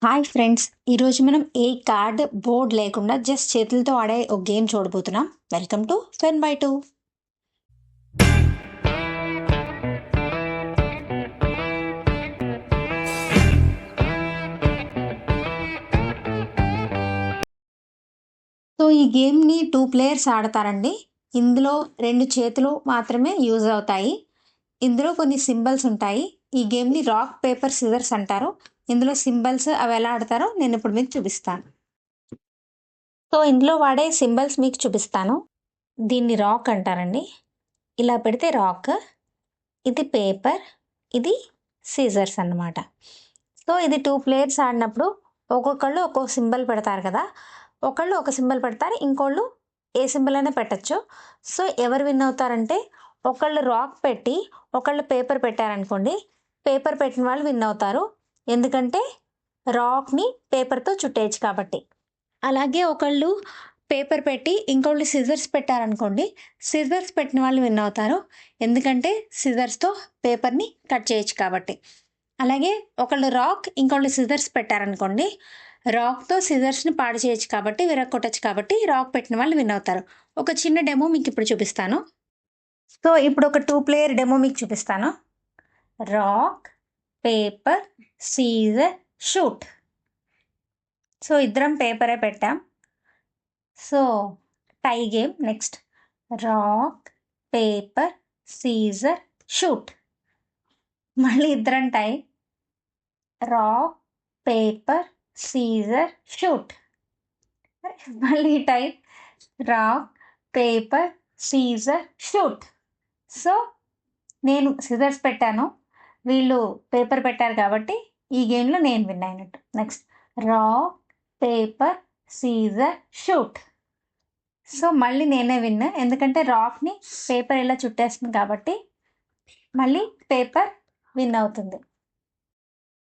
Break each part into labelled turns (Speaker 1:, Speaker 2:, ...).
Speaker 1: Hi friends, ఈరోజు మనం a card board లేకుండా జస్ట్ చేతులతో ఆడే ఒక గేమ్ చూడబోతున్నాం. Welcome to fun by two. So ఈ గేమ్ని 2 ప్లేయర్స్ ఆడతారండి. ఇందులో 2 చేతులు మాత్రమే యూజ్ అవుతాయి. ఇందులో కొన్ని సింబల్స్ ఉంటాయి. ఈ గేమ్ని రాక్ పేపర్ సిజర్స్ అంటారు. ఇందులో సింబల్స్ అవి ఎలా ఆడతారో నేను ఇప్పుడు మీకు చూపిస్తాను. సో ఇందులో వాడే సింబల్స్ మీకు చూపిస్తాను. దీన్ని రాక్ అంటారండి. ఇలా పెడితే రాక్, ఇది పేపర్, ఇది సీజర్స్ అన్నమాట. సో ఇది 2 ప్లేయర్స్ ఆడినప్పుడు ఒక్కొక్కళ్ళు ఒక్కొక్క సింబల్ పెడతారు కదా. ఒకళ్ళు ఒక సింబల్ పెడతారు, ఇంకోళ్ళు ఏ సింబల్ అయినా పెట్టచ్చు. సో ఎవరు విన్ అవుతారంటే, ఒకళ్ళు రాక్ పెట్టి ఒకళ్ళు పేపర్ పెట్టారనుకోండి, పేపర్ పెట్టిన వాళ్ళు విన్ అవుతారు. ఎందుకంటే రాక్ని పేపర్తో చుట్టేయచ్చు కాబట్టి. అలాగే ఒకళ్ళు పేపర్ పెట్టి ఇంకోళ్ళు సిజర్స్ పెట్టారనుకోండి, సిజర్స్ పెట్టిన వాళ్ళు విన్ అవుతారు. ఎందుకంటే సిజర్స్తో పేపర్ని కట్ చేయొచ్చు కాబట్టి. అలాగే ఒకళ్ళు రాక్ ఇంకోళ్ళు సిజర్స్ పెట్టారనుకోండి, రాక్తో సిజర్స్ని పాడు చేయొచ్చు కాబట్టి, విరగొట్టచ్చు కాబట్టి రాక్ పెట్టిన వాళ్ళు విన్ అవుతారు. ఒక చిన్న డెమో మీకు ఇప్పుడు చూపిస్తాను. సో ఇప్పుడు ఒక 2 ప్లేయర్ డెమో మీకు చూపిస్తాను. Rock, paper, scissor, shoot. So ఇద్దరం పేపరే పెట్టాం. So tie game. Next rock, paper, scissor, shoot. మళ్ళీ ఇద్దరం tie. Rock, paper, scissor, shoot. మళ్ళీ tie. Rock, paper, scissor, shoot. So నేను సిజర్స్ పెట్టాను, వీళ్ళు పేపర్ పెట్టారు కాబట్టి ఈ గేమ్లో నేను విన్ అయినట్టు. Next rock, paper, scissor, shoot. So మళ్ళీ నేనే విన్, ఎందుకంటే రాక్ని పేపర్ ఇలా చుట్టేస్తుంది కాబట్టి మళ్ళీ పేపర్ విన్ అవుతుంది.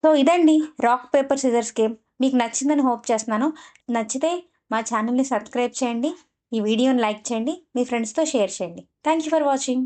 Speaker 1: సో ఇదండి రాక్ పేపర్ సిజర్స్ గేమ్. మీకు నచ్చిందని హోప్ చేస్తున్నాను. నచ్చితే మా ఛానల్ని సబ్స్క్రైబ్ చేయండి, ఈ వీడియోని లైక్ చేయండి, మీ ఫ్రెండ్స్తో షేర్ చేయండి. Thank you for watching.